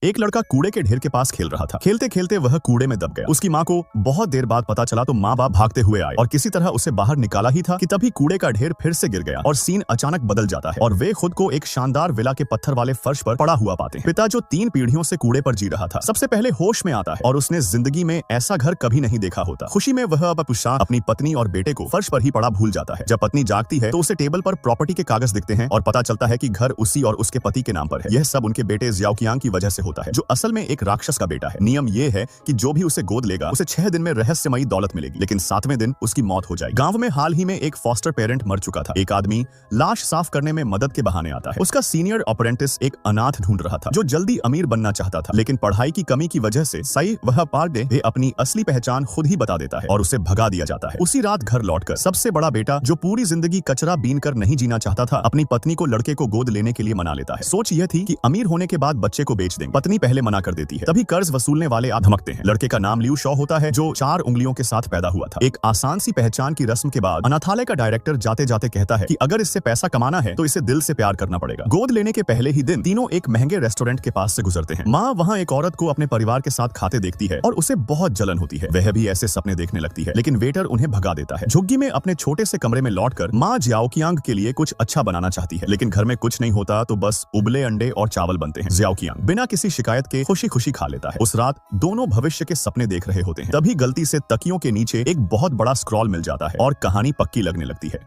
एक लड़का कूड़े के ढेर के पास खेल रहा था। खेलते खेलते वह कूड़े में दब गया। उसकी माँ को बहुत देर बाद पता चला तो माँ बाप भागते हुए आए और किसी तरह उसे बाहर निकाला ही था कि तभी कूड़े का ढेर फिर से गिर गया और सीन अचानक बदल जाता है और वे खुद को एक शानदार विला के पत्थर वाले फर्श पर पड़ा हुआ पाते हैं। पिता जो 3 पीढ़ियों से कूड़े पर जी रहा था सबसे पहले होश में आता है और उसने जिंदगी में ऐसा घर कभी नहीं देखा होता। खुशी में वह अपनी पत्नी और बेटे को फर्श पर ही पड़ा भूल जाता है। जब पत्नी जागती है तो उसे टेबल पर प्रॉपर्टी के कागज दिखते हैं और पता चलता है कि घर उसी और उसके पति के नाम पर है। यह सब उनके बेटे जियाओ कियांग की वजह से होता है, जो असल में एक राक्षस का बेटा है। नियम यह है कि जो भी उसे गोद लेगा उसे 6 दिन में रहस्यमयी दौलत मिलेगी, लेकिन 7वें दिन उसकी मौत हो जाएगी। गांव में हाल ही में एक फॉस्टर पेरेंट मर चुका था। एक आदमी लाश साफ करने में मदद के बहाने आता है। उसका सीनियर अप्रेंटिस एक अनाथ ढूंढ रहा था जो जल्दी अमीर बनना चाहता था, लेकिन पढ़ाई की कमी की वजह से वह पार डे अपनी असली पहचान खुद ही बता देता है और उसे भगा दिया जाता है। उसी रात घर लौटकर सबसे बड़ा बेटा, जो पूरी जिंदगी कचरा बीन कर नहीं जीना चाहता था, अपनी पत्नी को लड़के को गोद लेने के लिए मना लेता है। सोच यह थी कि अमीर होने के बाद बच्चे को बेच देंगे। पत्नी पहले मना कर देती है। तभी कर्ज वसूलने वाले आ धमकते हैं। लड़के का नाम लियू शॉ होता है, जो 4 उंगलियों के साथ पैदा हुआ था। एक आसान सी पहचान की रस्म के बाद अनाथालय का डायरेक्टर जाते जाते कहता है कि अगर इससे पैसा कमाना है तो इसे दिल से प्यार करना पड़ेगा। गोद लेने के पहले ही दिन तीनों एक महंगे रेस्टोरेंट के पास से गुजरते हैं। माँ वहाँ एक औरत को अपने परिवार के साथ खाते देखती है और उसे बहुत जलन होती है। वह भी ऐसे सपने देखने लगती है, लेकिन वेटर उन्हें भगा देता है। झुग्गी में अपने छोटे से कमरे में लौटकर माँ जियाओ कियांग के लिए कुछ अच्छा बनाना चाहती है, लेकिन घर में कुछ नहीं होता तो बस उबले अंडे और चावल बनते हैं। जियाओ कियांग बिना किसी शिकायत के खुशी खुशी खा लेता है। उस रात दोनों भविष्य के सपने देख रहे होते हैं। तभी गलती से तकियों के नीचे एक बहुत बड़ा स्क्रॉल मिल जाता है और कहानी पक्की लगने लगती है।